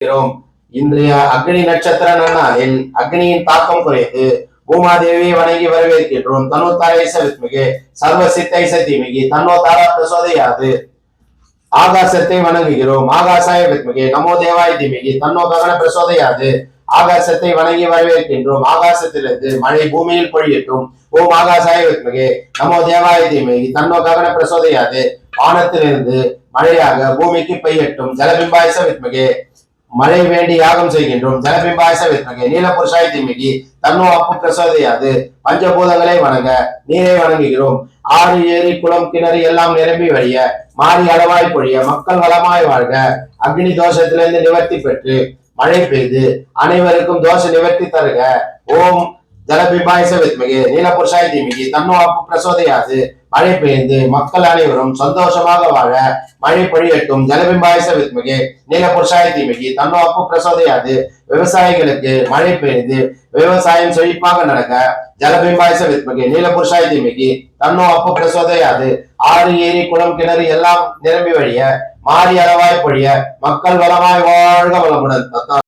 இன்றைய அக்னி நட்சத்திர நன்னாளில் அக்னியின் தாக்கம் குறைந்து பூமாதேவியை வணங்கி வரவேற்கின்றோம். தன்னோ தாரேச வித்மிகே சர்வ சித்தைச தீமிகி தன்னோ தாரா பிரசோதயாது. ஆகாசத்தை வணங்குகிறோம். ஆகாசாய வித்மிகே நமோ தேவாய தீமிகி தன்னோ ககன பிரசோதயாது. ஆகாசத்தை வணங்கி வரவேற்கின்றோம். ஆகாசத்திலிருந்து மழை பூமியில் பொழியட்டும். ஓம் ஆகாசாய வித்மிகே நமோ தேவாய தீமிகி தன்னோ ககன பிரசோதயாது. வானத்திலிருந்து மழையாக பூமிக்கு பெய்யட்டும். ஜலபிம்பாயச வித்மிகே மழை வேண்டி யாகம் செய்கின்றோம். ஜலபிம்பாயச வித்மிகே நீலபுருஷாய தீமிகி தன்னோ அப்பு பிரசோதயாது. பஞ்சபூதங்களை வணங்க நீரை வணங்குகிறோம். ஆறு ஏரி குளம் கிணறு எல்லாம் நிரம்பி வழிய மாறி அளவாய் பொழிய மக்கள் வளமாய் வாழ்க. அக்னி தோஷத்திலிருந்து நிவர்த்தி பெற்று மழை பெய்து அனைவருக்கும் தோஷ நிவர்த்தி தருக. ஓம் ஜலபிம்பாயச வித்மிகே நீலபுருஷாய தீமிகி தன்னோ அப்பு பிரசோதயாது. மழை பெய்து மக்கள் அனைவரும் சந்தோஷமாக வாழ மழை பொழியட்டும். ஜலபிம்பாயச வித்மிகே நீலபுருஷாய தீமிகி தன்னோ அப்பு பிரசோதயாது. விவசாயிகளுக்கு மழை பெய்து விவசாயம் செழிப்பாக நடக்க ஜலபிம்பாயச வித்மிகே நீலபுருஷாய தீமிகி தன்னோ அப்பு பிரசோதயாது. ஆறு ஏரி குளம் கிணறு எல்லாம் நிரம்பி வழிய மாறி அளவாய் பொழிய மக்கள் வளமாய் வாழ்க வளமுடன்.